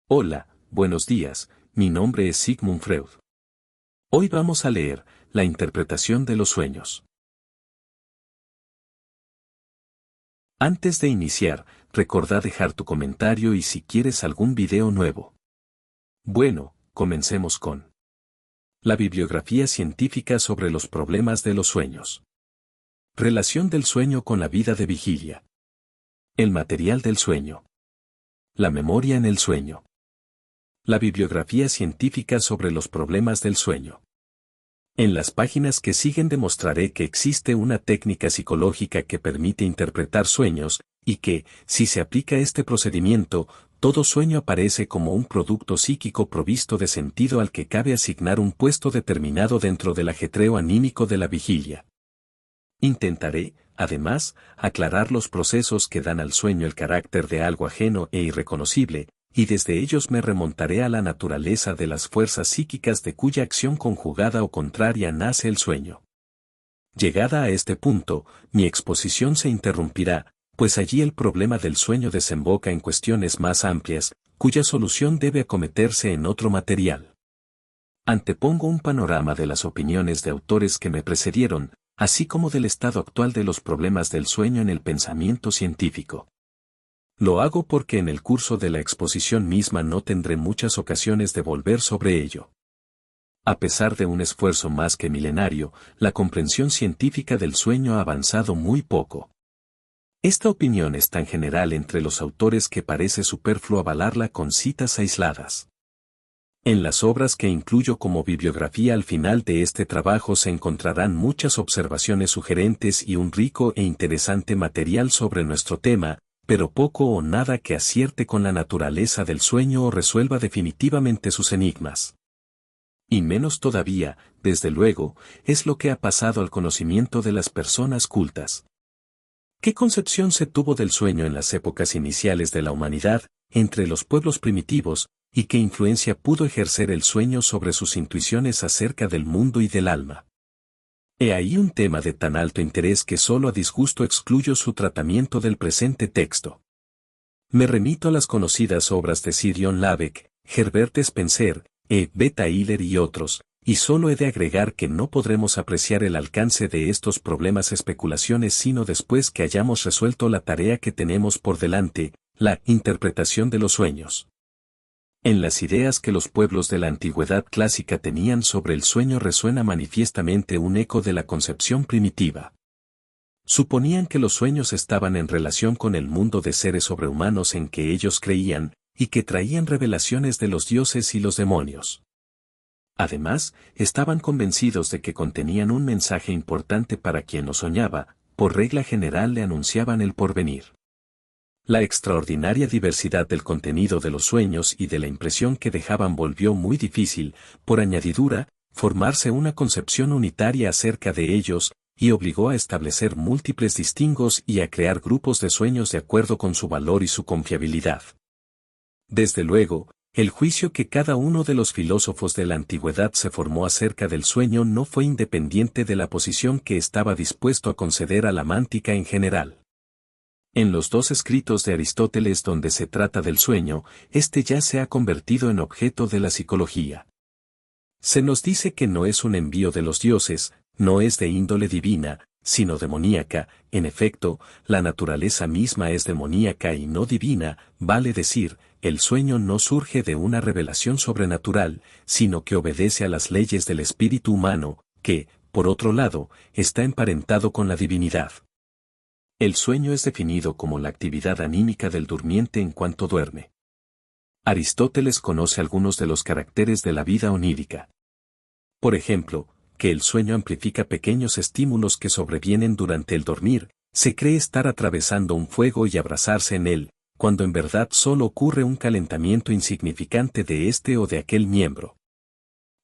Hola, buenos días, mi nombre es Sigmund Freud. Hoy vamos a leer la interpretación de los sueños. Antes de iniciar, recordá dejar tu comentario y si quieres algún video nuevo. Bueno, comencemos con la bibliografía científica sobre los problemas de los sueños. Relación del sueño con la vida de vigilia. El material del sueño. La memoria en el sueño. La bibliografía científica sobre los problemas del sueño. En las páginas que siguen demostraré que existe una técnica psicológica que permite interpretar sueños, y que, si se aplica este procedimiento, todo sueño aparece como un producto psíquico provisto de sentido al que cabe asignar un puesto determinado dentro del ajetreo anímico de la vigilia. Intentaré, además, aclarar los procesos que dan al sueño el carácter de algo ajeno e irreconocible, y desde ellos me remontaré a la naturaleza de las fuerzas psíquicas de cuya acción conjugada o contraria nace el sueño. Llegada a este punto, mi exposición se interrumpirá, pues allí el problema del sueño desemboca en cuestiones más amplias, cuya solución debe acometerse en otro material. Antepongo un panorama de las opiniones de autores que me precedieron, así como del estado actual de los problemas del sueño en el pensamiento científico. Lo hago porque en el curso de la exposición misma no tendré muchas ocasiones de volver sobre ello. A pesar de un esfuerzo más que milenario, la comprensión científica del sueño ha avanzado muy poco. Esta opinión es tan general entre los autores que parece superfluo avalarla con citas aisladas. En las obras que incluyo como bibliografía al final de este trabajo se encontrarán muchas observaciones sugerentes y un rico e interesante material sobre nuestro tema, pero poco o nada que acierte con la naturaleza del sueño o resuelva definitivamente sus enigmas. Y menos todavía, desde luego, es lo que ha pasado al conocimiento de las personas cultas. ¿Qué concepción se tuvo del sueño en las épocas iniciales de la humanidad, entre los pueblos primitivos, y qué influencia pudo ejercer el sueño sobre sus intuiciones acerca del mundo y del alma? He ahí un tema de tan alto interés que solo a disgusto excluyo su tratamiento del presente texto. Me remito a las conocidas obras de Sir John Lubbock, Herbert Spencer, E. B. Tylor y otros, y solo he de agregar que no podremos apreciar el alcance de estos problemas especulaciones sino después que hayamos resuelto la tarea que tenemos por delante, la interpretación de los sueños. En las ideas que los pueblos de la antigüedad clásica tenían sobre el sueño resuena manifiestamente un eco de la concepción primitiva. Suponían que los sueños estaban en relación con el mundo de seres sobrehumanos en que ellos creían, y que traían revelaciones de los dioses y los demonios. Además, estaban convencidos de que contenían un mensaje importante para quien lo soñaba, por regla general le anunciaban el porvenir. La extraordinaria diversidad del contenido de los sueños y de la impresión que dejaban volvió muy difícil, por añadidura, formarse una concepción unitaria acerca de ellos, y obligó a establecer múltiples distingos y a crear grupos de sueños de acuerdo con su valor y su confiabilidad. Desde luego, el juicio que cada uno de los filósofos de la antigüedad se formó acerca del sueño no fue independiente de la posición que estaba dispuesto a conceder a la mántica en general. En los dos escritos de Aristóteles donde se trata del sueño, este ya se ha convertido en objeto de la psicología. Se nos dice que no es un envío de los dioses, no es de índole divina, sino demoníaca. En efecto, la naturaleza misma es demoníaca y no divina, vale decir, el sueño no surge de una revelación sobrenatural, sino que obedece a las leyes del espíritu humano, que, por otro lado, está emparentado con la divinidad. El sueño es definido como la actividad anímica del durmiente en cuanto duerme. Aristóteles conoce algunos de los caracteres de la vida onírica. Por ejemplo, que el sueño amplifica pequeños estímulos que sobrevienen durante el dormir, se cree estar atravesando un fuego y abrazarse en él, cuando en verdad solo ocurre un calentamiento insignificante de este o de aquel miembro.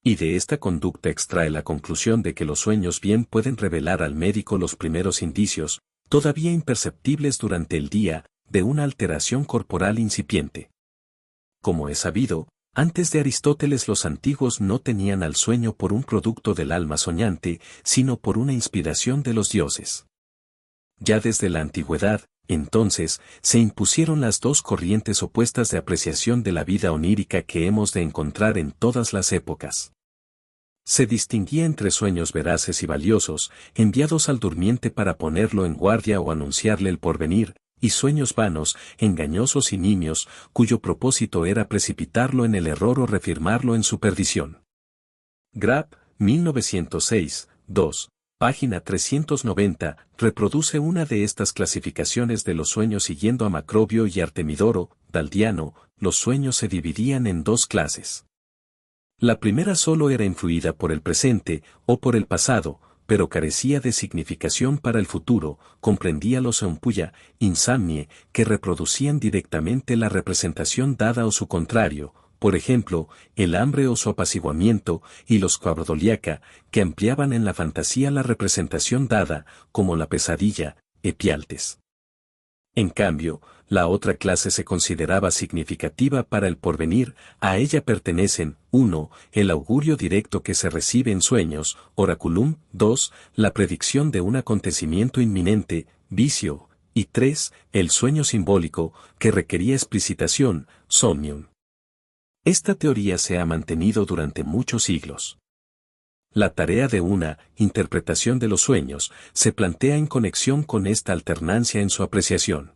Y de esta conducta extrae la conclusión de que los sueños bien pueden revelar al médico los primeros indicios, todavía imperceptibles durante el día, de una alteración corporal incipiente. Como es sabido, antes de Aristóteles los antiguos no tenían al sueño por un producto del alma soñante, sino por una inspiración de los dioses. Ya desde la antigüedad, Entonces, se impusieron las dos corrientes opuestas de apreciación de la vida onírica que hemos de encontrar en todas las épocas. Se distinguía entre sueños veraces y valiosos, enviados al durmiente para ponerlo en guardia o anunciarle el porvenir, y sueños vanos, engañosos y nimios, cuyo propósito era precipitarlo en el error o reafirmarlo en su perdición. Grapp, 1906, 2. Página 390, reproduce una de estas clasificaciones de los sueños siguiendo a Macrobio y Artemidoro, Daldiano. Los sueños se dividían en dos clases. La primera solo era influida por el presente, o por el pasado, pero carecía de significación para el futuro, comprendía los eumpuya, insomnie, que reproducían directamente la representación dada o su contrario, por ejemplo, el hambre o su apaciguamiento, y los quabrodoliaca, que ampliaban en la fantasía la representación dada, como la pesadilla, epialtes. En cambio, la otra clase se consideraba significativa para el porvenir, a ella pertenecen, 1. El augurio directo que se recibe en sueños, oraculum, 2. La predicción de un acontecimiento inminente, vicio, y 3. El sueño simbólico, que requería explicitación, somnium. Esta teoría se ha mantenido durante muchos siglos. La tarea de una interpretación de los sueños se plantea en conexión con esta alternancia en su apreciación.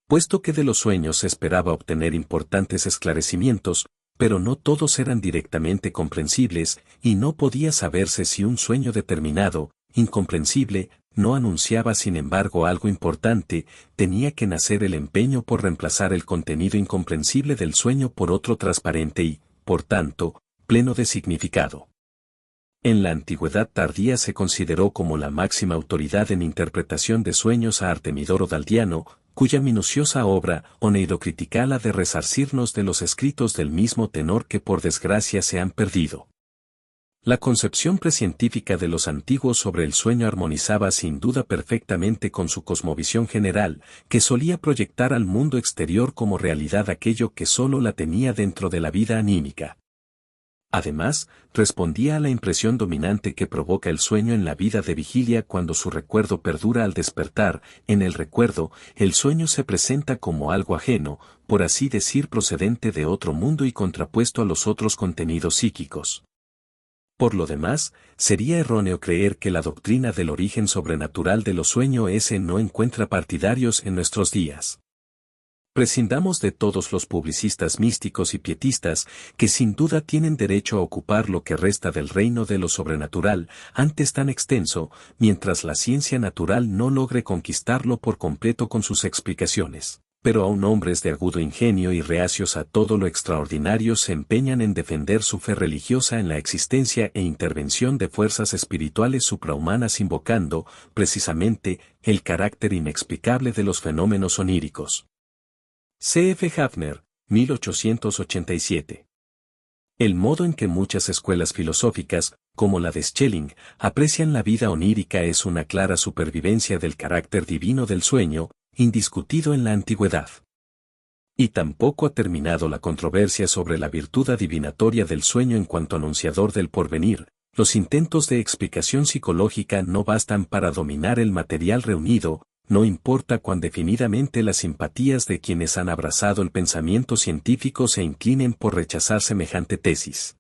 Puesto que de los sueños se esperaba obtener importantes esclarecimientos, pero no todos eran directamente comprensibles, y no podía saberse si un sueño determinado, incomprensible, no anunciaba sin embargo algo importante, tenía que nacer el empeño por reemplazar el contenido incomprensible del sueño por otro transparente y, por tanto, pleno de significado. En la antigüedad tardía se consideró como la máxima autoridad en interpretación de sueños a Artemidoro Daldiano, cuya minuciosa obra Oneirocritical ha de resarcirnos de los escritos del mismo tenor que por desgracia se han perdido. La concepción precientífica de los antiguos sobre el sueño armonizaba sin duda perfectamente con su cosmovisión general, que solía proyectar al mundo exterior como realidad aquello que sólo la tenía dentro de la vida anímica. Además, respondía a la impresión dominante que provoca el sueño en la vida de vigilia cuando su recuerdo perdura al despertar. En el recuerdo, el sueño se presenta como algo ajeno, por así decir procedente de otro mundo y contrapuesto a los otros contenidos psíquicos. Por lo demás, sería erróneo creer que la doctrina del origen sobrenatural de los sueños no encuentra partidarios en nuestros días. Prescindamos de todos los publicistas místicos y pietistas, que sin duda tienen derecho a ocupar lo que resta del reino de lo sobrenatural, antes tan extenso, mientras la ciencia natural no logre conquistarlo por completo con sus explicaciones. Pero aún hombres de agudo ingenio y reacios a todo lo extraordinario se empeñan en defender su fe religiosa en la existencia e intervención de fuerzas espirituales suprahumanas invocando, precisamente, el carácter inexplicable de los fenómenos oníricos. C. F. Hafner, 1887. El modo en que muchas escuelas filosóficas, como la de Schelling, aprecian la vida onírica es una clara supervivencia del carácter divino del sueño, indiscutido en la antigüedad. Y tampoco ha terminado la controversia sobre la virtud adivinatoria del sueño en cuanto anunciador del porvenir. Los intentos de explicación psicológica no bastan para dominar el material reunido, no importa cuán definidamente las simpatías de quienes han abrazado el pensamiento científico se inclinen por rechazar semejante tesis.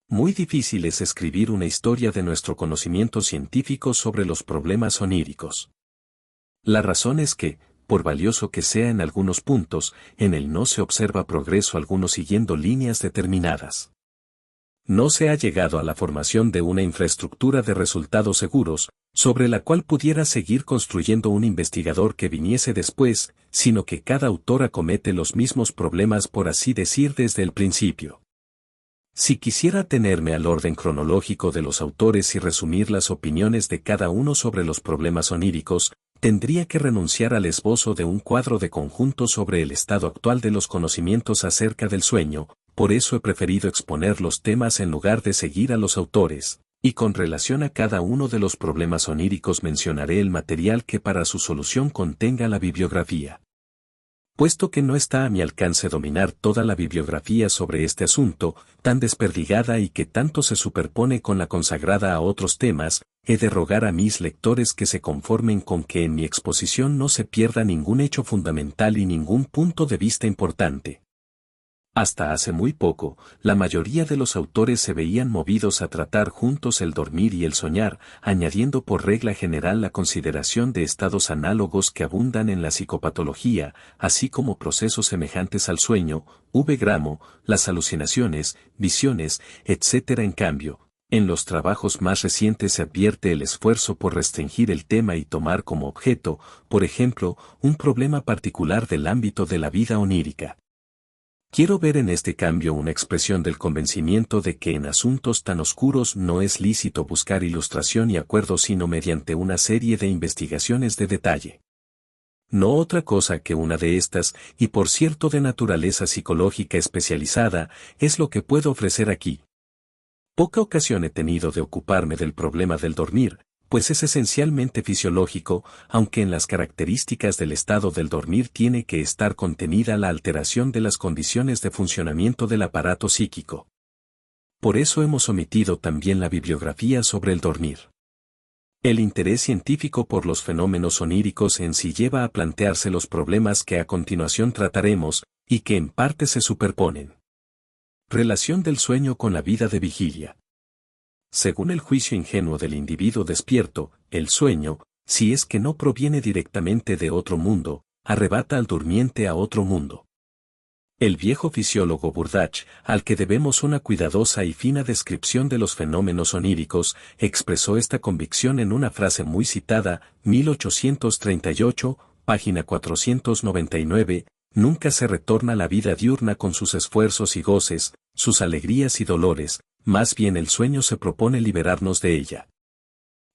Muy difícil es escribir una historia de nuestro conocimiento científico sobre los problemas oníricos. La razón es que, por valioso que sea en algunos puntos, en él no se observa progreso alguno siguiendo líneas determinadas. No se ha llegado a la formación de una infraestructura de resultados seguros, sobre la cual pudiera seguir construyendo un investigador que viniese después, sino que cada autor acomete los mismos problemas por así decir desde el principio. Si quisiera atenerme al orden cronológico de los autores y resumir las opiniones de cada uno sobre los problemas oníricos, tendría que renunciar al esbozo de un cuadro de conjunto sobre el estado actual de los conocimientos acerca del sueño, por eso he preferido exponer los temas en lugar de seguir a los autores, y con relación a cada uno de los problemas oníricos mencionaré el material que para su solución contenga la bibliografía. Puesto que no está a mi alcance dominar toda la bibliografía sobre este asunto, tan desperdigada y que tanto se superpone con la consagrada a otros temas, he de rogar a mis lectores que se conformen con que en mi exposición no se pierda ningún hecho fundamental y ningún punto de vista importante. Hasta hace muy poco, la mayoría de los autores se veían movidos a tratar juntos el dormir y el soñar, añadiendo por regla general la consideración de estados análogos que abundan en la psicopatología, así como procesos semejantes al sueño, gramo, las alucinaciones, visiones, etc. En cambio, en los trabajos más recientes se advierte el esfuerzo por restringir el tema y tomar como objeto, por ejemplo, un problema particular del ámbito de la vida onírica. Quiero ver en este cambio una expresión del convencimiento de que en asuntos tan oscuros no es lícito buscar ilustración y acuerdo sino mediante una serie de investigaciones de detalle. No otra cosa que una de estas, y por cierto de naturaleza psicológica especializada, es lo que puedo ofrecer aquí. Poca ocasión he tenido de ocuparme del problema del dormir, pues es esencialmente fisiológico, aunque en las características del estado del dormir tiene que estar contenida la alteración de las condiciones de funcionamiento del aparato psíquico. Por eso hemos omitido también la bibliografía sobre el dormir. El interés científico por los fenómenos oníricos en sí lleva a plantearse los problemas que a continuación trataremos, y que en parte se superponen. Relación del sueño con la vida de vigilia. Según el juicio ingenuo del individuo despierto, el sueño, si es que no proviene directamente de otro mundo, arrebata al durmiente a otro mundo. El viejo fisiólogo Burdach, al que debemos una cuidadosa y fina descripción de los fenómenos oníricos, expresó esta convicción en una frase muy citada, 1838, página 499, nunca se retorna la vida diurna con sus esfuerzos y goces, sus alegrías y dolores, más bien el sueño se propone liberarnos de ella.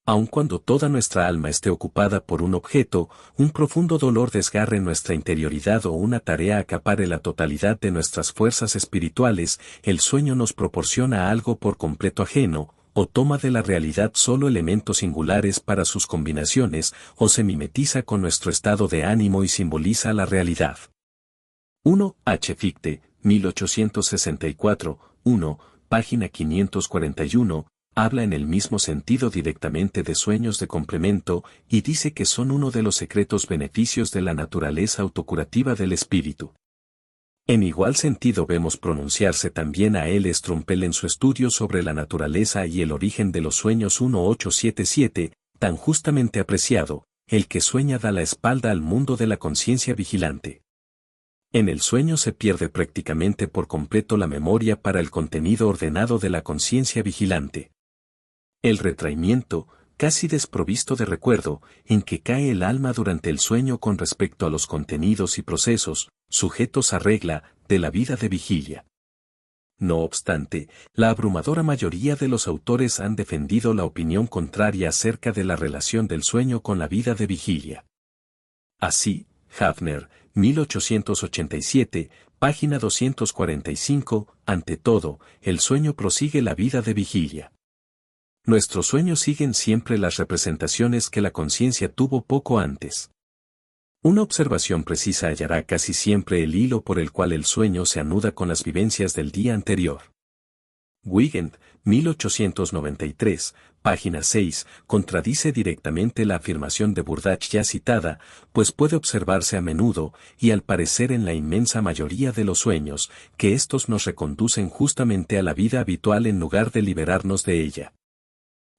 Aun cuando toda nuestra alma esté ocupada por un objeto, un profundo dolor desgarre nuestra interioridad o una tarea acapare la totalidad de nuestras fuerzas espirituales, el sueño nos proporciona algo por completo ajeno, o toma de la realidad solo elementos singulares para sus combinaciones, o se mimetiza con nuestro estado de ánimo y simboliza la realidad. 1. H. Fichte, 1864, 1. Página 541, habla en el mismo sentido directamente de sueños de complemento y dice que son uno de los secretos beneficios de la naturaleza autocurativa del espíritu. En igual sentido vemos pronunciarse también a L. Strumpel en su estudio sobre la naturaleza y el origen de los sueños 1877, tan justamente apreciado, el que sueña da la espalda al mundo de la conciencia vigilante. En el sueño se pierde prácticamente por completo la memoria para el contenido ordenado de la conciencia vigilante. El retraimiento, casi desprovisto de recuerdo, en que cae el alma durante el sueño con respecto a los contenidos y procesos, sujetos a regla, de la vida de vigilia. No obstante, la abrumadora mayoría de los autores han defendido la opinión contraria acerca de la relación del sueño con la vida de vigilia. Así, Hafner, 1887, página 245, ante todo, el sueño prosigue la vida de vigilia. Nuestros sueños siguen siempre las representaciones que la conciencia tuvo poco antes. Una observación precisa hallará casi siempre el hilo por el cual el sueño se anuda con las vivencias del día anterior. Wigand, 1893, página 6, contradice directamente la afirmación de Burdach ya citada, pues puede observarse a menudo, y al parecer en la inmensa mayoría de los sueños, que éstos nos reconducen justamente a la vida habitual en lugar de liberarnos de ella.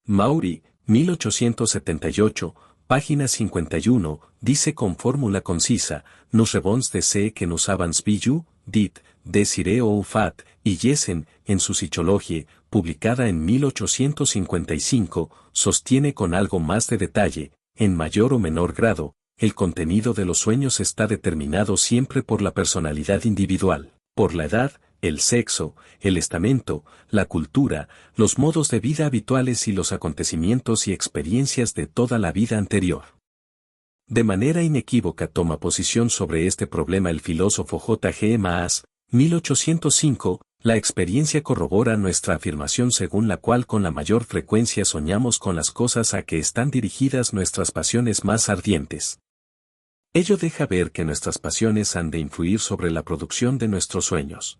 Maury, 1878, página 51, dice con fórmula concisa, nous revons de ce que nous avons vu, dit, Desire ou Fat, y Jessen, en su Psychologie, publicada en 1855, sostiene con algo más de detalle, en mayor o menor grado, el contenido de los sueños está determinado siempre por la personalidad individual, por la edad, el sexo, el estamento, la cultura, los modos de vida habituales y los acontecimientos y experiencias de toda la vida anterior. De manera inequívoca toma posición sobre este problema el filósofo J. G. Maas, 1805, la experiencia corrobora nuestra afirmación según la cual con la mayor frecuencia soñamos con las cosas a que están dirigidas nuestras pasiones más ardientes. Ello deja ver que nuestras pasiones han de influir sobre la producción de nuestros sueños.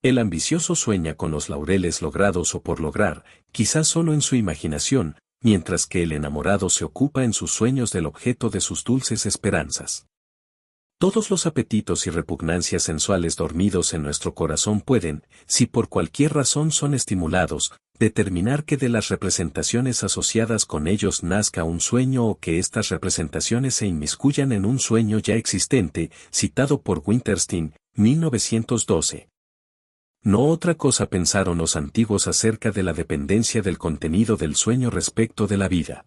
El ambicioso sueña con los laureles logrados o por lograr, quizás solo en su imaginación, mientras que el enamorado se ocupa en sus sueños del objeto de sus dulces esperanzas. Todos los apetitos y repugnancias sensuales dormidos en nuestro corazón pueden, si por cualquier razón son estimulados, determinar que de las representaciones asociadas con ellos nazca un sueño o que estas representaciones se inmiscuyan en un sueño ya existente, citado por Winterstein, 1912. No otra cosa pensaron los antiguos acerca de la dependencia del contenido del sueño respecto de la vida.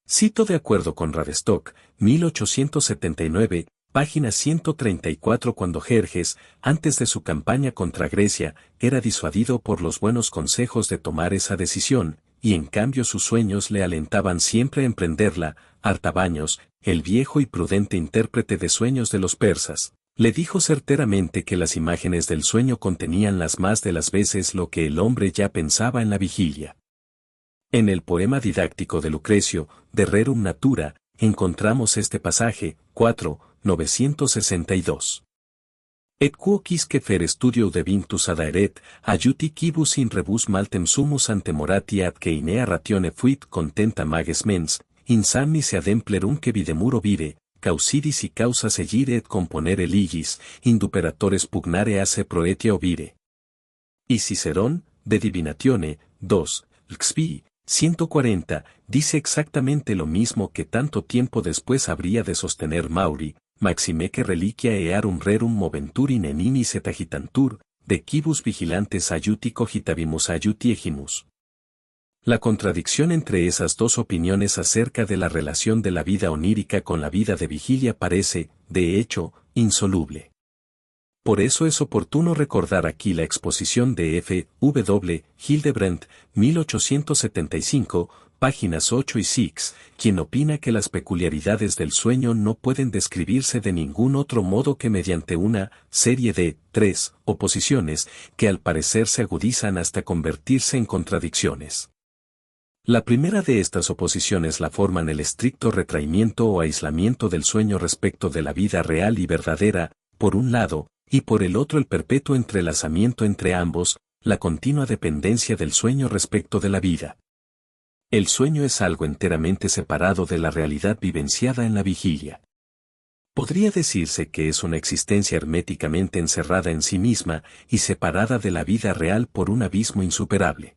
Cito de acuerdo con Ravestock, 1879, página 134 cuando Jerjes, antes de su campaña contra Grecia, era disuadido por los buenos consejos de tomar esa decisión, y en cambio sus sueños le alentaban siempre a emprenderla, Artabaños, el viejo y prudente intérprete de sueños de los persas, le dijo certeramente que las imágenes del sueño contenían las más de las veces lo que el hombre ya pensaba en la vigilia. En el poema didáctico de Lucrecio, de Rerum Natura, encontramos este pasaje, 962. Et quo quisque fer studio debinctus adaeret, aiuti quibus in rebus maltem sumus antemorati ad que inea ratione fuit contenta mages mens, insanni se ademplerumque videmuro vire, causidis y causas egire et componere ligis, induperatores pugnare ace proetia ovire. Y Cicerón, de Divinatione, 2, Lxvi, 140, dice exactamente lo mismo que tanto tiempo después habría de sostener Mauri, Maxime que reliquia earum rerum moventur in eninis et agitantur, de quibus vigilantes aiuti cogitavimus aiuti egimus. La contradicción entre esas dos opiniones acerca de la relación de la vida onírica con la vida de vigilia parece, de hecho, insoluble. Por eso es oportuno recordar aquí la exposición de F. W. Hildebrandt, 1875, páginas 8 y 6, quien opina que las peculiaridades del sueño no pueden describirse de ningún otro modo que mediante una serie de 3 oposiciones que al parecer se agudizan hasta convertirse en contradicciones. La primera de estas oposiciones la forman el estricto retraimiento o aislamiento del sueño respecto de la vida real y verdadera, por un lado, y por el otro el perpetuo entrelazamiento entre ambos, la continua dependencia del sueño respecto de la vida. El sueño es algo enteramente separado de la realidad vivenciada en la vigilia. Podría decirse que es una existencia herméticamente encerrada en sí misma y separada de la vida real por un abismo insuperable.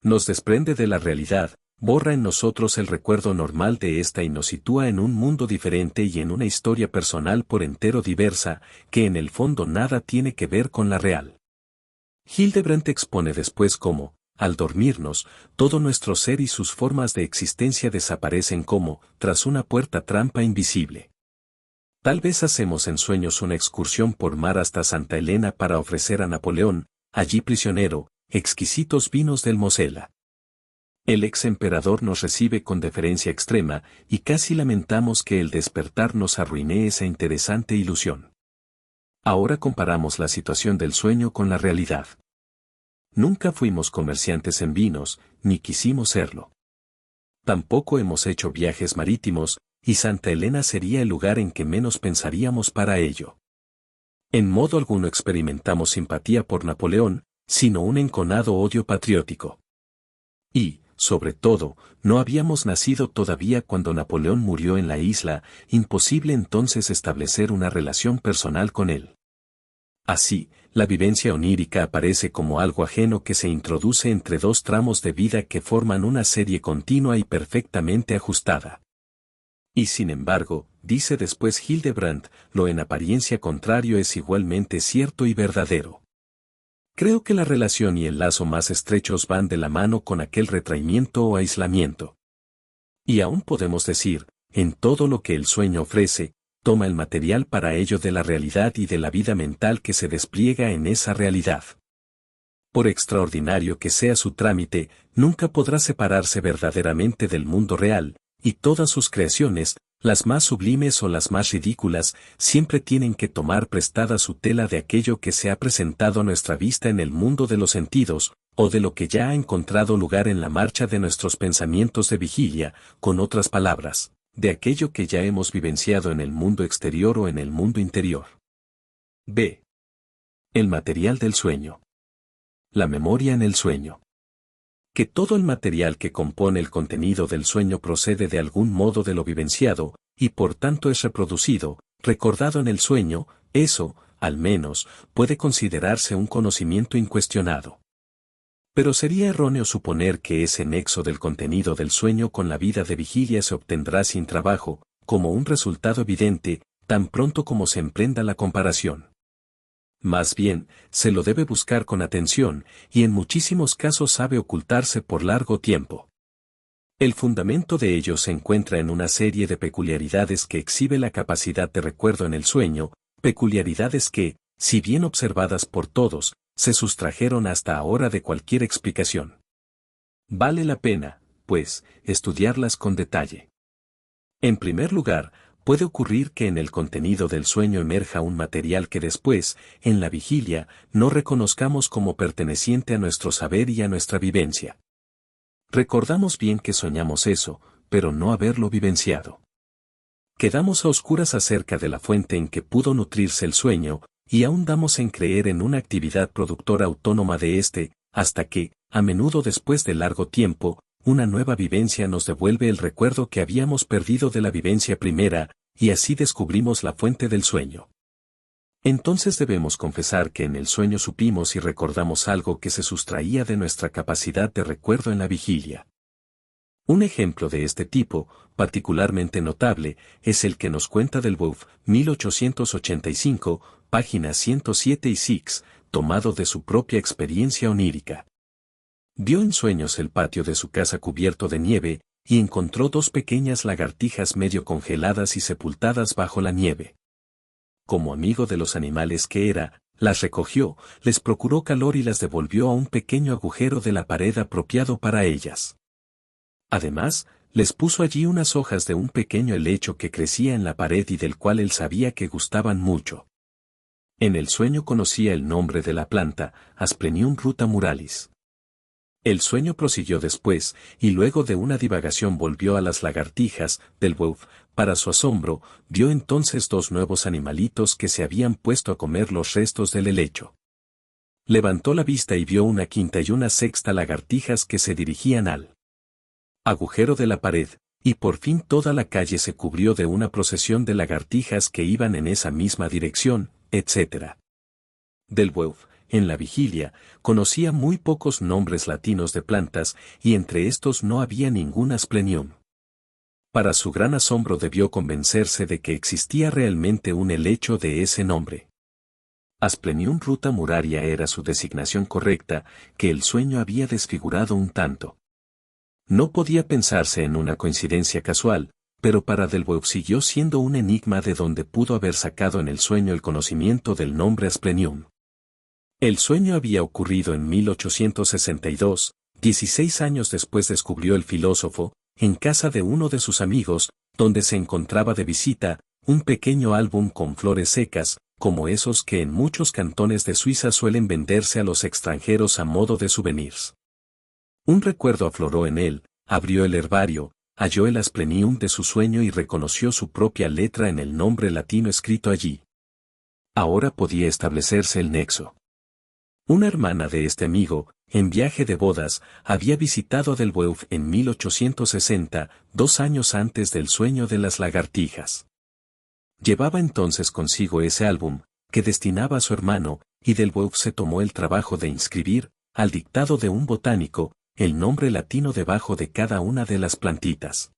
Nos desprende de la realidad, borra en nosotros el recuerdo normal de esta y nos sitúa en un mundo diferente y en una historia personal por entero diversa, que en el fondo nada tiene que ver con la real. Hildebrandt expone después cómo, al dormirnos, todo nuestro ser y sus formas de existencia desaparecen como, tras una puerta trampa invisible. Tal vez hacemos en sueños una excursión por mar hasta Santa Elena para ofrecer a Napoleón, allí prisionero, exquisitos vinos del Mosela. El ex emperador nos recibe con deferencia extrema, y casi lamentamos que el despertar nos arruine esa interesante ilusión. Ahora comparamos la situación del sueño con la realidad. Nunca fuimos comerciantes en vinos, ni quisimos serlo. Tampoco hemos hecho viajes marítimos, y Santa Elena sería el lugar en que menos pensaríamos para ello. En modo alguno experimentamos simpatía por Napoleón, sino un enconado odio patriótico. Y, sobre todo, no habíamos nacido todavía cuando Napoleón murió en la isla, imposible entonces establecer una relación personal con él. Así, la vivencia onírica aparece como algo ajeno que se introduce entre dos tramos de vida que forman una serie continua y perfectamente ajustada. Y sin embargo, dice después Hildebrandt, lo en apariencia contrario es igualmente cierto y verdadero. Creo que la relación y el lazo más estrechos van de la mano con aquel retraimiento o aislamiento. Y aún podemos decir, en todo lo que el sueño ofrece, toma el material para ello de la realidad y de la vida mental que se despliega en esa realidad. Por extraordinario que sea su trámite, nunca podrá separarse verdaderamente del mundo real, y todas sus creaciones, las más sublimes o las más ridículas, siempre tienen que tomar prestada su tela de aquello que se ha presentado a nuestra vista en el mundo de los sentidos, o de lo que ya ha encontrado lugar en la marcha de nuestros pensamientos de vigilia, con otras palabras, De aquello que ya hemos vivenciado en el mundo exterior o en el mundo interior. B. El material del sueño. La memoria en el sueño. Que todo el material que compone el contenido del sueño procede de algún modo de lo vivenciado, y por tanto es reproducido, recordado en el sueño, eso, al menos, puede considerarse un conocimiento incuestionado. Pero sería erróneo suponer que ese nexo del contenido del sueño con la vida de vigilia se obtendrá sin trabajo, como un resultado evidente, tan pronto como se emprenda la comparación. Más bien, se lo debe buscar con atención, y en muchísimos casos sabe ocultarse por largo tiempo. El fundamento de ello se encuentra en una serie de peculiaridades que exhibe la capacidad de recuerdo en el sueño, peculiaridades que, si bien observadas por todos, se sustrajeron hasta ahora de cualquier explicación. Vale la pena, pues, estudiarlas con detalle. En primer lugar, puede ocurrir que en el contenido del sueño emerja un material que después, en la vigilia, no reconozcamos como perteneciente a nuestro saber y a nuestra vivencia. Recordamos bien que soñamos eso, pero no haberlo vivenciado. Quedamos a oscuras acerca de la fuente en que pudo nutrirse el sueño, y aún damos en creer en una actividad productora autónoma de éste, hasta que, a menudo después de largo tiempo, una nueva vivencia nos devuelve el recuerdo que habíamos perdido de la vivencia primera, y así descubrimos la fuente del sueño. Entonces debemos confesar que en el sueño supimos y recordamos algo que se sustraía de nuestra capacidad de recuerdo en la vigilia. Un ejemplo de este tipo, particularmente notable, es el que nos cuenta del Wolf, 1885, páginas 107 y 6, tomado de su propia experiencia onírica. Vio en sueños el patio de su casa cubierto de nieve, y encontró dos pequeñas lagartijas medio congeladas y sepultadas bajo la nieve. Como amigo de los animales que era, las recogió, les procuró calor y las devolvió a un pequeño agujero de la pared apropiado para ellas. Además, les puso allí unas hojas de un pequeño helecho que crecía en la pared y del cual él sabía que gustaban mucho. En el sueño conocía el nombre de la planta, Asplenium rutamuralis. El sueño prosiguió después, y luego de una divagación volvió a las lagartijas, del Wolf. Para su asombro, vio entonces dos nuevos animalitos que se habían puesto a comer los restos del helecho. Levantó la vista y vio una quinta y una sexta lagartijas que se dirigían al agujero de la pared, y por fin toda la calle se cubrió de una procesión de lagartijas que iban en esa misma dirección, etc. Del Wolf, en la vigilia, conocía muy pocos nombres latinos de plantas, y entre estos no había ningún Asplenium. Para su gran asombro debió convencerse de que existía realmente un helecho de ese nombre. Asplenium rutamuraria era su designación correcta, que el sueño había desfigurado un tanto. No podía pensarse en una coincidencia casual, pero para Del Wolf siguió siendo un enigma de donde pudo haber sacado en el sueño el conocimiento del nombre Asplenium. El sueño había ocurrido en 1862, 16 años después descubrió el filósofo, en casa de uno de sus amigos, donde se encontraba de visita, un pequeño álbum con flores secas, como esos que en muchos cantones de Suiza suelen venderse a los extranjeros a modo de souvenirs. Un recuerdo afloró en él, abrió el herbario, halló el Asplenium de su sueño y reconoció su propia letra en el nombre latino escrito allí. Ahora podía establecerse el nexo. Una hermana de este amigo, en viaje de bodas, había visitado a Del Wolf en 1860, 2 años antes del sueño de las lagartijas. Llevaba entonces consigo ese álbum, que destinaba a su hermano, y Del Wolf se tomó el trabajo de inscribir, al dictado de un botánico, el nombre latino debajo de cada una de las plantitas.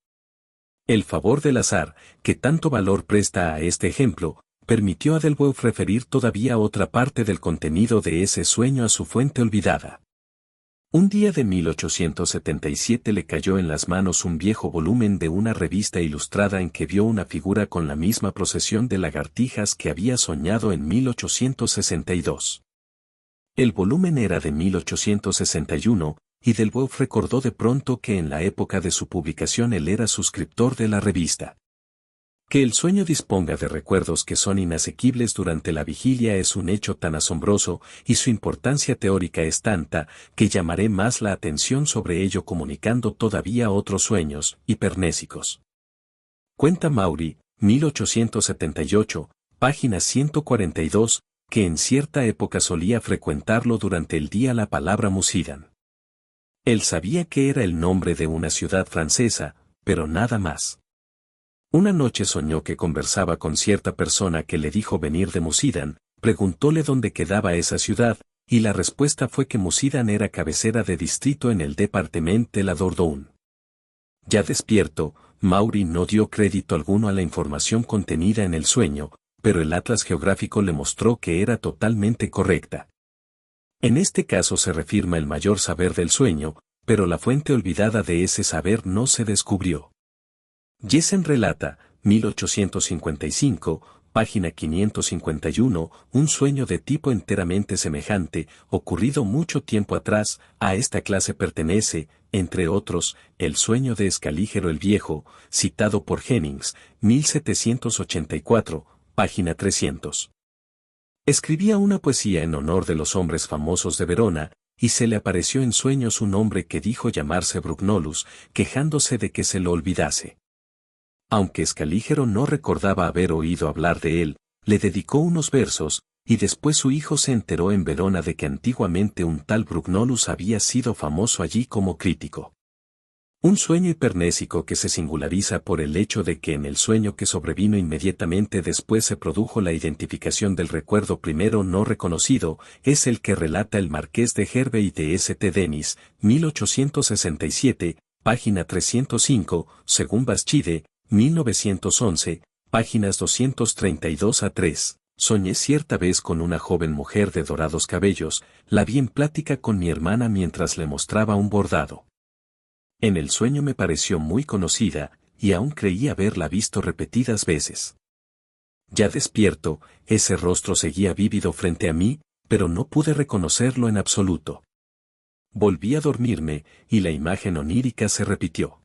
El favor del azar, que tanto valor presta a este ejemplo, permitió a Del Wolf referir todavía otra parte del contenido de ese sueño a su fuente olvidada. Un día de 1877 le cayó en las manos un viejo volumen de una revista ilustrada en que vio una figura con la misma procesión de lagartijas que había soñado en 1862. El volumen era de 1861, y Del Wolf recordó de pronto que en la época de su publicación él era suscriptor de la revista. Que el sueño disponga de recuerdos que son inasequibles durante la vigilia es un hecho tan asombroso, y su importancia teórica es tanta, que llamaré más la atención sobre ello comunicando todavía otros sueños, hipernésicos. Cuenta Maury, 1878, página 142, que en cierta época solía frecuentarlo durante el día la palabra Musidán. Él sabía que era el nombre de una ciudad francesa, pero nada más. Una noche soñó que conversaba con cierta persona que le dijo venir de Musidán, preguntóle dónde quedaba esa ciudad, y la respuesta fue que Musidán era cabecera de distrito en el departement de la Dordogne. Ya despierto, Maury no dio crédito alguno a la información contenida en el sueño, pero el atlas geográfico le mostró que era totalmente correcta. En este caso se reafirma el mayor saber del sueño, pero la fuente olvidada de ese saber no se descubrió. Jessen relata, 1855, página 551, un sueño de tipo enteramente semejante, ocurrido mucho tiempo atrás. A esta clase pertenece, entre otros, el sueño de Escalígero el Viejo, citado por Jennings, 1784, página 300. Escribía una poesía en honor de los hombres famosos de Verona, y se le apareció en sueños un hombre que dijo llamarse Brugnolus, quejándose de que se lo olvidase. Aunque Escalígero no recordaba haber oído hablar de él, le dedicó unos versos, y después su hijo se enteró en Verona de que antiguamente un tal Brugnolus había sido famoso allí como crítico. Un sueño hipernésico que se singulariza por el hecho de que en el sueño que sobrevino inmediatamente después se produjo la identificación del recuerdo primero no reconocido, es el que relata el marqués de Hervey y de St. Denis, 1867, página 305, según Bastide, 1911, páginas 232 a 3. Soñé cierta vez con una joven mujer de dorados cabellos, la vi en plática con mi hermana mientras le mostraba un bordado. En el sueño me pareció muy conocida, y aún creí haberla visto repetidas veces. Ya despierto, ese rostro seguía vívido frente a mí, pero no pude reconocerlo en absoluto. Volví a dormirme, y la imagen onírica se repitió.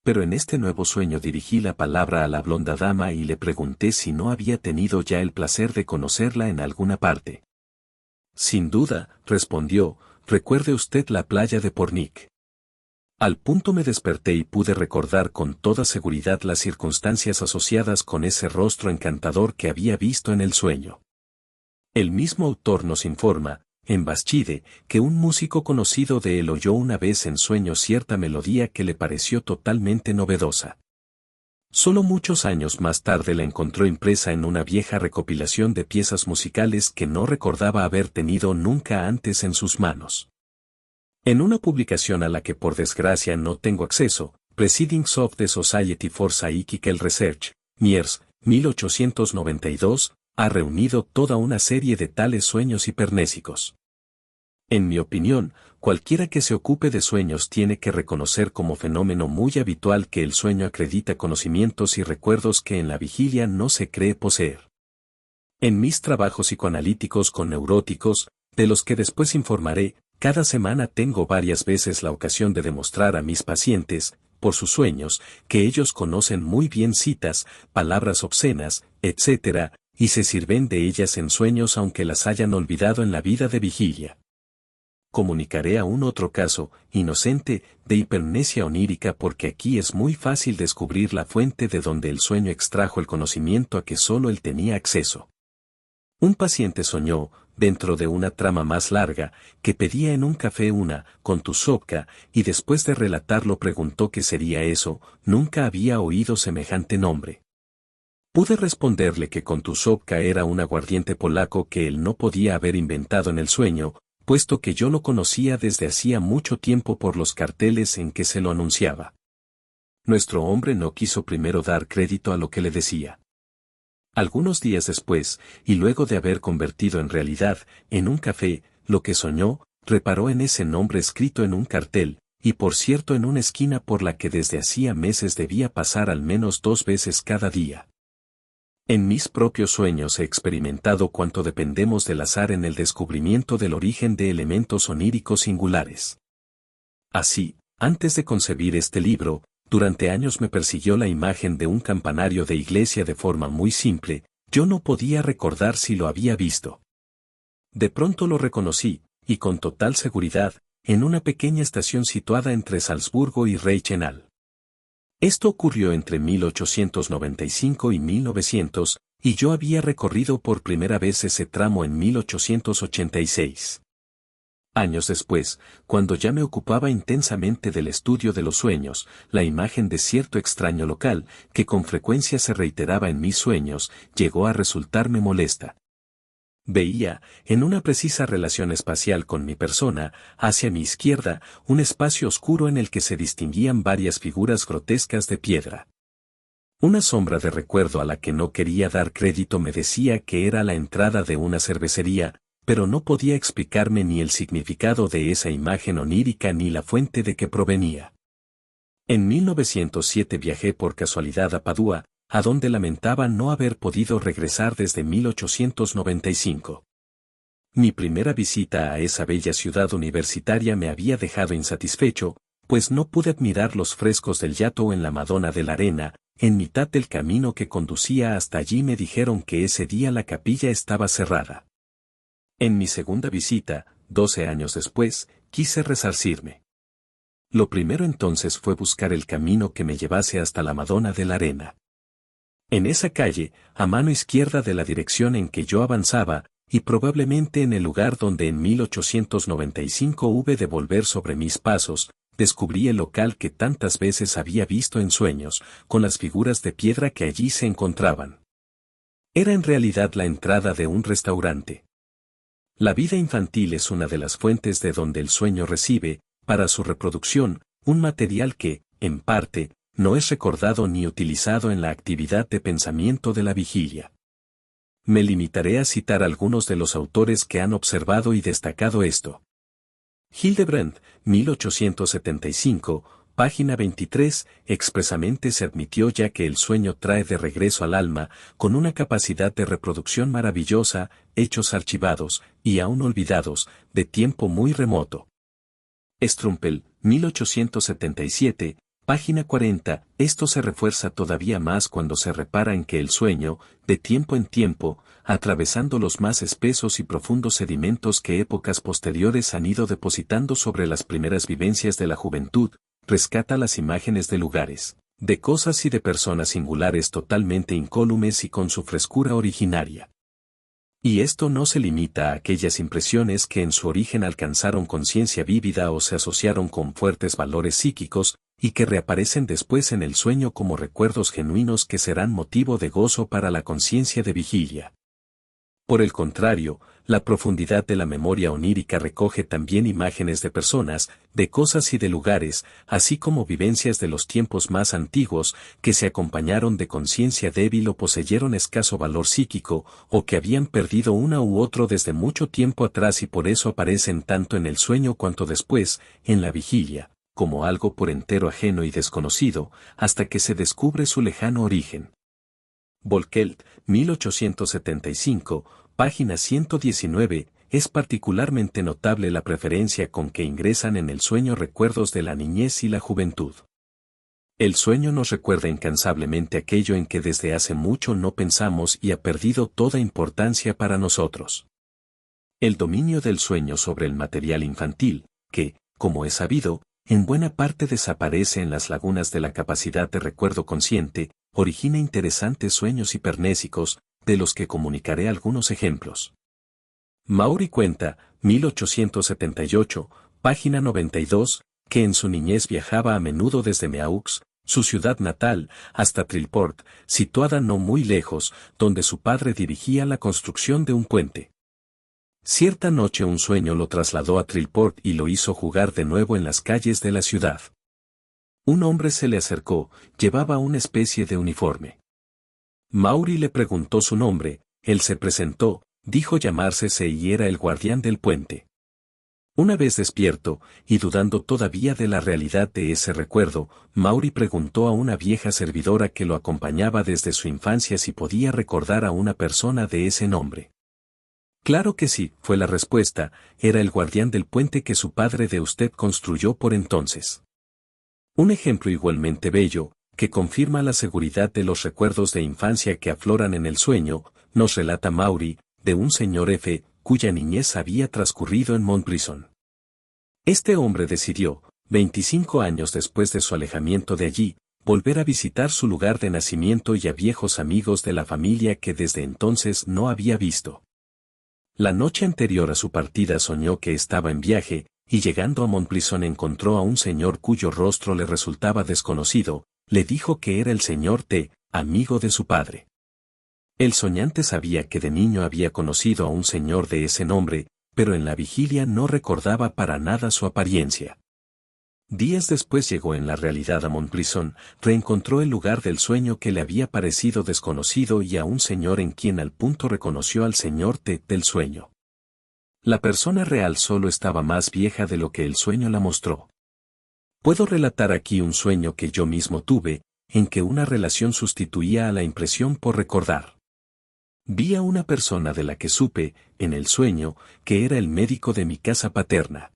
Pero en este nuevo sueño dirigí la palabra a la blonda dama y le pregunté si no había tenido ya el placer de conocerla en alguna parte. Sin duda, respondió, recuerde usted la playa de Pornic. Al punto me desperté y pude recordar con toda seguridad las circunstancias asociadas con ese rostro encantador que había visto en el sueño. El mismo autor nos informa, en Bastide, que un músico conocido de él oyó una vez en sueños cierta melodía que le pareció totalmente novedosa. Solo muchos años más tarde la encontró impresa en una vieja recopilación de piezas musicales que no recordaba haber tenido nunca antes en sus manos. En una publicación a la que por desgracia no tengo acceso, Proceedings of the Society for Psychical Research, Miers, 1892, ha reunido toda una serie de tales sueños hipernésicos. En mi opinión, cualquiera que se ocupe de sueños tiene que reconocer como fenómeno muy habitual que el sueño acredita conocimientos y recuerdos que en la vigilia no se cree poseer. En mis trabajos psicoanalíticos con neuróticos, de los que después informaré, cada semana tengo varias veces la ocasión de demostrar a mis pacientes, por sus sueños, que ellos conocen muy bien citas, palabras obscenas, etc., y se sirven de ellas en sueños aunque las hayan olvidado en la vida de vigilia. Comunicaré aún otro caso, inocente, de hipermnesia onírica porque aquí es muy fácil descubrir la fuente de donde el sueño extrajo el conocimiento a que solo él tenía acceso. Un paciente soñó, dentro de una trama más larga, que pedía en un café una contusovka y después de relatarlo preguntó qué sería eso, nunca había oído semejante nombre. Pude responderle que contusovka era un aguardiente polaco que él no podía haber inventado en el sueño, puesto que yo lo conocía desde hacía mucho tiempo por los carteles en que se lo anunciaba. Nuestro hombre no quiso primero dar crédito a lo que le decía. Algunos días después, y luego de haber convertido en realidad, en un café, lo que soñó, reparó en ese nombre escrito en un cartel, y por cierto en una esquina por la que desde hacía meses debía pasar al menos 2 veces cada día. En mis propios sueños he experimentado cuánto dependemos del azar en el descubrimiento del origen de elementos oníricos singulares. Así, antes de concebir este libro, durante años me persiguió la imagen de un campanario de iglesia de forma muy simple, yo no podía recordar si lo había visto. De pronto lo reconocí, y con total seguridad, en una pequeña estación situada entre Salzburgo y Reichenau. Esto ocurrió entre 1895 y 1900, y yo había recorrido por primera vez ese tramo en 1886. Años después, cuando ya me ocupaba intensamente del estudio de los sueños, la imagen de cierto extraño local, que con frecuencia se reiteraba en mis sueños, llegó a resultarme molesta. Veía, en una precisa relación espacial con mi persona, hacia mi izquierda, un espacio oscuro en el que se distinguían varias figuras grotescas de piedra. Una sombra de recuerdo a la que no quería dar crédito me decía que era la entrada de una cervecería, pero no podía explicarme ni el significado de esa imagen onírica ni la fuente de que provenía. En 1907 viajé por casualidad a Padua, a donde lamentaba no haber podido regresar desde 1895. Mi primera visita a esa bella ciudad universitaria me había dejado insatisfecho, pues no pude admirar los frescos del Giotto en la Madonna de la Arena. En mitad del camino que conducía hasta allí me dijeron que ese día la capilla estaba cerrada. En mi segunda visita, 12 años después, quise resarcirme. Lo primero entonces fue buscar el camino que me llevase hasta la Madonna de la Arena. En esa calle, a mano izquierda de la dirección en que yo avanzaba, y probablemente en el lugar donde en 1895 hube de volver sobre mis pasos, descubrí el local que tantas veces había visto en sueños, con las figuras de piedra que allí se encontraban. Era en realidad la entrada de un restaurante. La vida infantil es una de las fuentes de donde el sueño recibe, para su reproducción, un material que, en parte, no es recordado ni utilizado en la actividad de pensamiento de la vigilia. Me limitaré a citar algunos de los autores que han observado y destacado esto. Hildebrandt, 1875, página 23, expresamente se admitió ya que el sueño trae de regreso al alma, con una capacidad de reproducción maravillosa, hechos archivados, y aún olvidados, de tiempo muy remoto. Strumpel, 1877, página 40, esto se refuerza todavía más cuando se repara en que el sueño, de tiempo en tiempo, atravesando los más espesos y profundos sedimentos que épocas posteriores han ido depositando sobre las primeras vivencias de la juventud, rescata las imágenes de lugares, de cosas y de personas singulares totalmente incólumes y con su frescura originaria. Y esto no se limita a aquellas impresiones que en su origen alcanzaron conciencia vívida o se asociaron con fuertes valores psíquicos, y que reaparecen después en el sueño como recuerdos genuinos que serán motivo de gozo para la conciencia de vigilia. Por el contrario, la profundidad de la memoria onírica recoge también imágenes de personas, de cosas y de lugares, así como vivencias de los tiempos más antiguos, que se acompañaron de conciencia débil o poseyeron escaso valor psíquico, o que habían perdido una u otro desde mucho tiempo atrás y por eso aparecen tanto en el sueño cuanto después, en la vigilia, como algo por entero ajeno y desconocido, hasta que se descubre su lejano origen. Volkelt, 1875, página 119, es particularmente notable la preferencia con que ingresan en el sueño recuerdos de la niñez y la juventud. El sueño nos recuerda incansablemente aquello en que desde hace mucho no pensamos y ha perdido toda importancia para nosotros. El dominio del sueño sobre el material infantil, que, como es sabido, en buena parte desaparece en las lagunas de la capacidad de recuerdo consciente, origina interesantes sueños hipernésicos, de los que comunicaré algunos ejemplos. Maury cuenta, 1878, página 92, que en su niñez viajaba a menudo desde Meaux, su ciudad natal, hasta Trillport, situada no muy lejos, donde su padre dirigía la construcción de un puente. Cierta noche un sueño lo trasladó a Trillport y lo hizo jugar de nuevo en las calles de la ciudad. Un hombre se le acercó, llevaba una especie de uniforme. Maury le preguntó su nombre, él se presentó, dijo llamarse y era el guardián del puente. Una vez despierto, y dudando todavía de la realidad de ese recuerdo, Maury preguntó a una vieja servidora que lo acompañaba desde su infancia si podía recordar a una persona de ese nombre. Claro que sí, fue la respuesta, era el guardián del puente que su padre de usted construyó por entonces. Un ejemplo igualmente bello, que confirma la seguridad de los recuerdos de infancia que afloran en el sueño, nos relata Maury, de un señor F., cuya niñez había transcurrido en Montbrison. Este hombre decidió, 25 años después de su alejamiento de allí, volver a visitar su lugar de nacimiento y a viejos amigos de la familia que desde entonces no había visto. La noche anterior a su partida soñó que estaba en viaje, y llegando a Montbrison encontró a un señor cuyo rostro le resultaba desconocido, le dijo que era el señor T, amigo de su padre. El soñante sabía que de niño había conocido a un señor de ese nombre, pero en la vigilia no recordaba para nada su apariencia. Días después llegó en la realidad a Montbrison, reencontró el lugar del sueño que le había parecido desconocido y a un señor en quien al punto reconoció al señor T del sueño. La persona real solo estaba más vieja de lo que el sueño la mostró. Puedo relatar aquí un sueño que yo mismo tuve, en que una relación sustituía a la impresión por recordar. Vi a una persona de la que supe, en el sueño, que era el médico de mi casa paterna.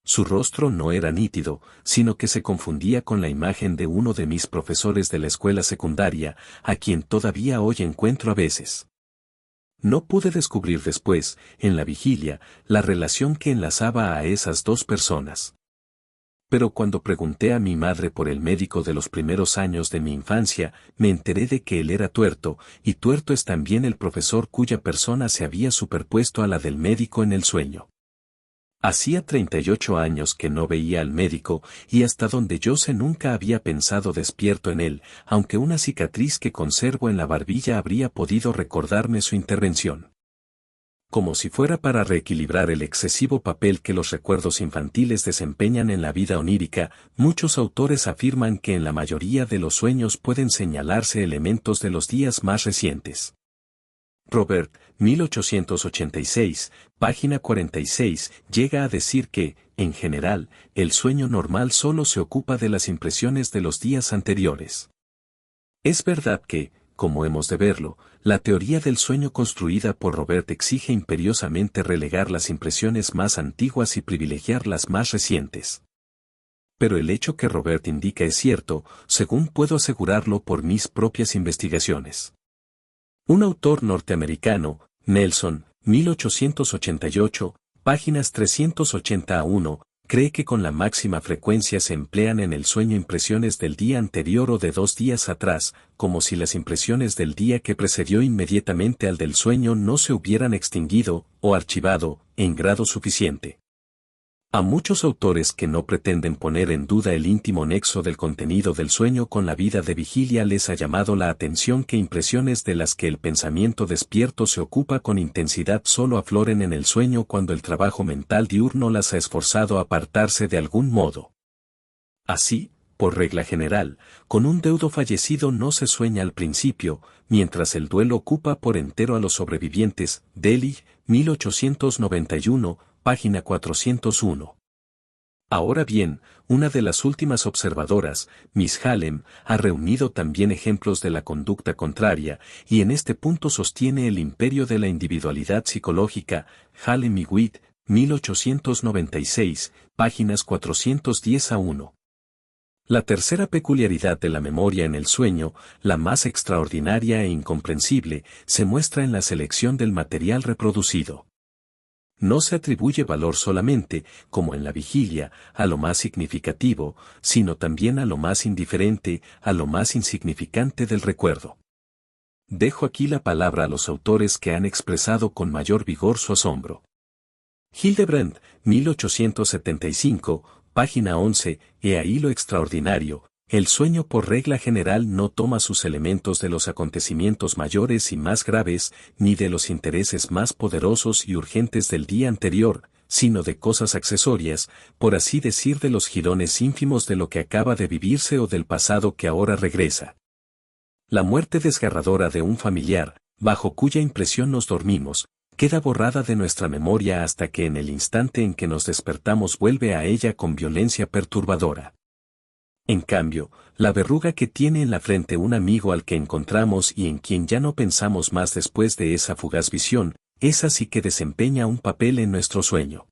Su rostro no era nítido, sino que se confundía con la imagen de uno de mis profesores de la escuela secundaria, a quien todavía hoy encuentro a veces. No pude descubrir después, en la vigilia, la relación que enlazaba a esas dos personas. Pero cuando pregunté a mi madre por el médico de los primeros años de mi infancia, me enteré de que él era tuerto, y tuerto es también el profesor cuya persona se había superpuesto a la del médico en el sueño. Hacía 38 años que no veía al médico, y hasta donde yo sé nunca había pensado despierto en él, aunque una cicatriz que conservo en la barbilla habría podido recordarme su intervención. Como si fuera para reequilibrar el excesivo papel que los recuerdos infantiles desempeñan en la vida onírica, muchos autores afirman que en la mayoría de los sueños pueden señalarse elementos de los días más recientes. Robert, 1886, página 46, llega a decir que, en general, el sueño normal solo se ocupa de las impresiones de los días anteriores. Es verdad que, como hemos de verlo, la teoría del sueño construida por Robert exige imperiosamente relegar las impresiones más antiguas y privilegiar las más recientes. Pero el hecho que Robert indica es cierto, según puedo asegurarlo por mis propias investigaciones. Un autor norteamericano, Nelson, 1888, páginas 380 a 1, cree que con la máxima frecuencia se emplean en el sueño impresiones del día anterior o de 2 días atrás, como si las impresiones del día que precedió inmediatamente al del sueño no se hubieran extinguido, o archivado, en grado suficiente. A muchos autores que no pretenden poner en duda el íntimo nexo del contenido del sueño con la vida de vigilia les ha llamado la atención que impresiones de las que el pensamiento despierto se ocupa con intensidad solo afloren en el sueño cuando el trabajo mental diurno las ha esforzado a apartarse de algún modo. Así, por regla general, con un deudo fallecido no se sueña al principio, mientras el duelo ocupa por entero a los sobrevivientes. Delhi, 1891, página 401. Ahora bien, una de las últimas observadoras, Miss Hallam, ha reunido también ejemplos de la conducta contraria, y en este punto sostiene el imperio de la individualidad psicológica, Hallam y Witt, 1896, páginas 410 a 1. La tercera peculiaridad de la memoria en el sueño, la más extraordinaria e incomprensible, se muestra en la selección del material reproducido. No se atribuye valor solamente, como en la vigilia, a lo más significativo, sino también a lo más indiferente, a lo más insignificante del recuerdo. Dejo aquí la palabra a los autores que han expresado con mayor vigor su asombro. Hildebrandt, 1875, página 11, he ahí lo extraordinario. El sueño por regla general no toma sus elementos de los acontecimientos mayores y más graves, ni de los intereses más poderosos y urgentes del día anterior, sino de cosas accesorias, por así decir, de los jirones ínfimos de lo que acaba de vivirse o del pasado que ahora regresa. La muerte desgarradora de un familiar, bajo cuya impresión nos dormimos, queda borrada de nuestra memoria hasta que en el instante en que nos despertamos vuelve a ella con violencia perturbadora. En cambio, la verruga que tiene en la frente un amigo al que encontramos y en quien ya no pensamos más después de esa fugaz visión, esa sí que desempeña un papel en nuestro sueño.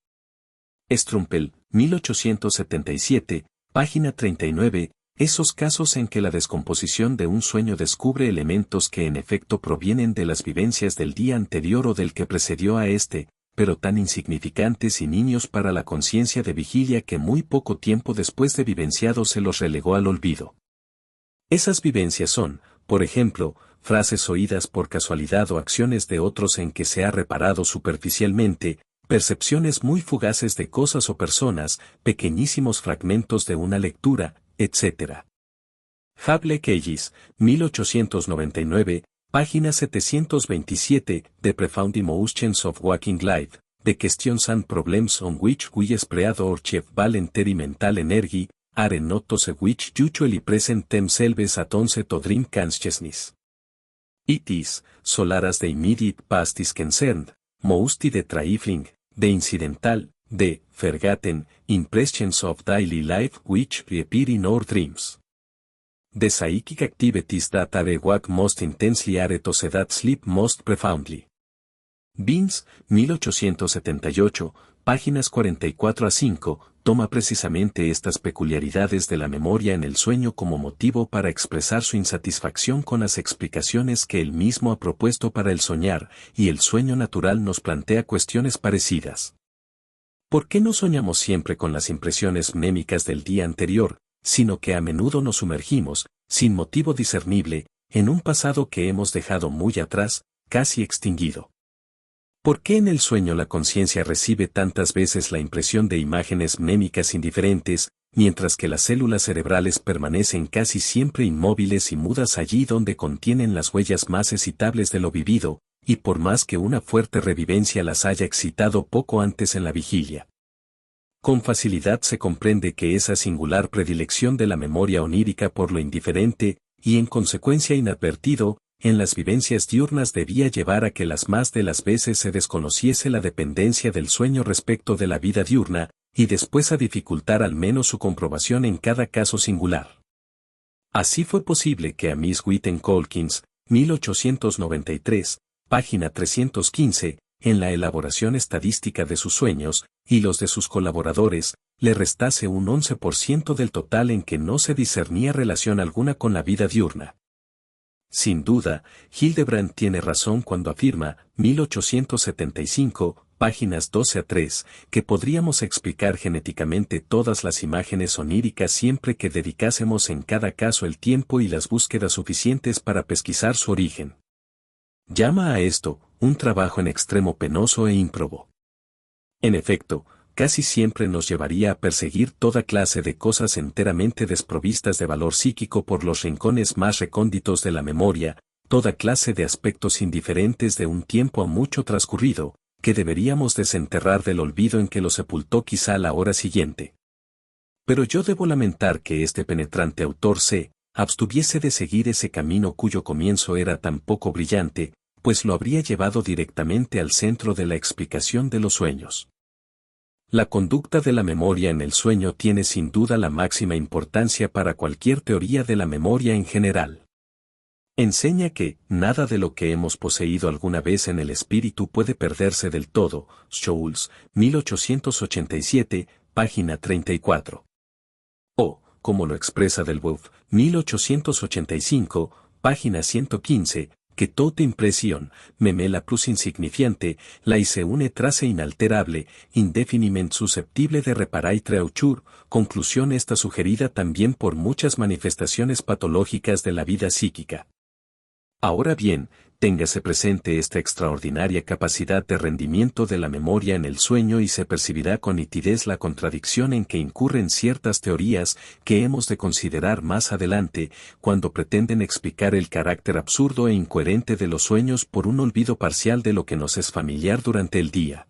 Strumpel, 1877, página 39, esos casos en que la descomposición de un sueño descubre elementos que en efecto provienen de las vivencias del día anterior o del que precedió a este, pero tan insignificantes y niños para la conciencia de vigilia que muy poco tiempo después de vivenciado se los relegó al olvido. Esas vivencias son, por ejemplo, frases oídas por casualidad o acciones de otros en que se ha reparado superficialmente, percepciones muy fugaces de cosas o personas, pequeñísimos fragmentos de una lectura, etc. Hable Keyes, 1899, página 727, The Profound Emotions of Waking Life, The Questions and Problems on which we spread our chief voluntary mental energy, are not those which usually present themselves at onset to dream consciousness. It is, so far as the immediate past is concerned, mostly the trifling, the incidental, the forgotten impressions of daily life which reappear in our dreams. The psychic activities that are awake most intensely are those that sleep most profoundly. Vince, 1878, páginas 44 a 5, toma precisamente estas peculiaridades de la memoria en el sueño como motivo para expresar su insatisfacción con las explicaciones que él mismo ha propuesto para el soñar, y el sueño natural nos plantea cuestiones parecidas. ¿Por qué no soñamos siempre con las impresiones mnémicas del día anterior, sino que a menudo nos sumergimos, sin motivo discernible, en un pasado que hemos dejado muy atrás, casi extinguido? ¿Por qué en el sueño la conciencia recibe tantas veces la impresión de imágenes mnémicas indiferentes, mientras que las células cerebrales permanecen casi siempre inmóviles y mudas allí donde contienen las huellas más excitables de lo vivido, y por más que una fuerte revivencia las haya excitado poco antes en la vigilia? Con facilidad se comprende que esa singular predilección de la memoria onírica por lo indiferente, y en consecuencia inadvertido, en las vivencias diurnas debía llevar a que las más de las veces se desconociese la dependencia del sueño respecto de la vida diurna, y después a dificultar al menos su comprobación en cada caso singular. Así fue posible que a Miss Witten Colkins, 1893, página 315, en la elaboración estadística de sus sueños, y los de sus colaboradores, le restase un 11% del total en que no se discernía relación alguna con la vida diurna. Sin duda, Hildebrand tiene razón cuando afirma, 1875, páginas 12 a 3, que podríamos explicar genéticamente todas las imágenes oníricas siempre que dedicásemos en cada caso el tiempo y las búsquedas suficientes para pesquisar su origen. Llama a esto, un trabajo en extremo penoso e ímprobo. En efecto, casi siempre nos llevaría a perseguir toda clase de cosas enteramente desprovistas de valor psíquico por los rincones más recónditos de la memoria, toda clase de aspectos indiferentes de un tiempo a mucho transcurrido, que deberíamos desenterrar del olvido en que lo sepultó quizá a la hora siguiente. Pero yo debo lamentar que este penetrante autor se abstuviese de seguir ese camino cuyo comienzo era tan poco brillante, pues lo habría llevado directamente al centro de la explicación de los sueños. La conducta de la memoria en el sueño tiene sin duda la máxima importancia para cualquier teoría de la memoria en general. Enseña que nada de lo que hemos poseído alguna vez en el espíritu puede perderse del todo. Scholz, 1887, página 34. O, como lo expresa Delboeuf, 1885, página 115, que toda impresión, memela plus insignifiante, la y se une trace inalterable, indefiniment susceptible de reparaitre auchur, conclusión esta sugerida también por muchas manifestaciones patológicas de la vida psíquica. Ahora bien, téngase presente esta extraordinaria capacidad de rendimiento de la memoria en el sueño y se percibirá con nitidez la contradicción en que incurren ciertas teorías que hemos de considerar más adelante, cuando pretenden explicar el carácter absurdo e incoherente de los sueños por un olvido parcial de lo que nos es familiar durante el día.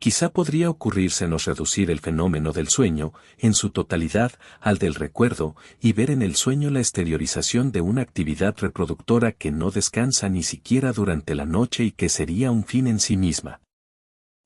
Quizá podría ocurrírsenos reducir el fenómeno del sueño, en su totalidad, al del recuerdo, y ver en el sueño la exteriorización de una actividad reproductora que no descansa ni siquiera durante la noche y que sería un fin en sí misma.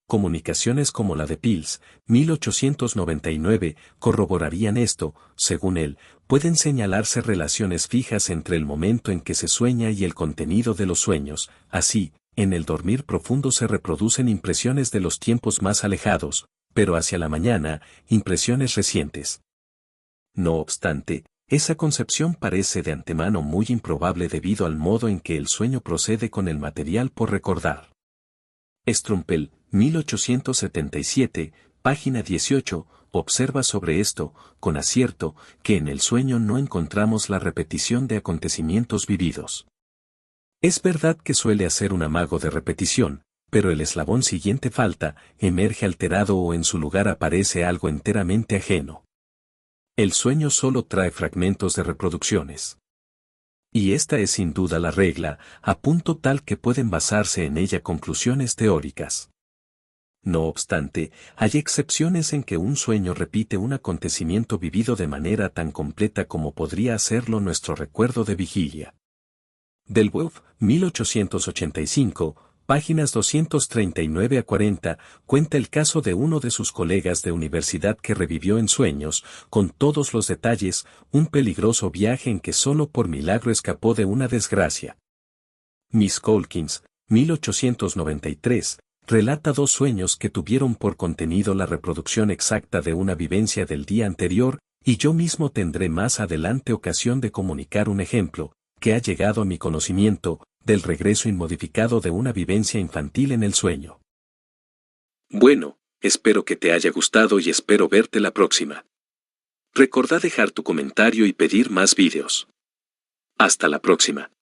Comunicaciones como la de Pils, 1899, corroborarían esto. Según él, pueden señalarse relaciones fijas entre el momento en que se sueña y el contenido de los sueños. Así, en el dormir profundo se reproducen impresiones de los tiempos más alejados, pero hacia la mañana, impresiones recientes. No obstante, esa concepción parece de antemano muy improbable debido al modo en que el sueño procede con el material por recordar. Strumpel, 1877, página 18, observa sobre esto, con acierto, que en el sueño no encontramos la repetición de acontecimientos vividos. Es verdad que suele hacer un amago de repetición, pero el eslabón siguiente falta, emerge alterado o en su lugar aparece algo enteramente ajeno. El sueño solo trae fragmentos de reproducciones. Y esta es sin duda la regla, a punto tal que pueden basarse en ella conclusiones teóricas. No obstante, hay excepciones en que un sueño repite un acontecimiento vivido de manera tan completa como podría hacerlo nuestro recuerdo de vigilia. Del Wolf, 1885, páginas 239 a 40, cuenta el caso de uno de sus colegas de universidad que revivió en sueños, con todos los detalles, un peligroso viaje en que solo por milagro escapó de una desgracia. Miss Colkins, 1893, relata 2 sueños que tuvieron por contenido la reproducción exacta de una vivencia del día anterior, y yo mismo tendré más adelante ocasión de comunicar un ejemplo, que ha llegado a mi conocimiento, del regreso inmodificado de una vivencia infantil en el sueño. Bueno, espero que te haya gustado y espero verte la próxima. Recordá dejar tu comentario y pedir más vídeos. Hasta la próxima.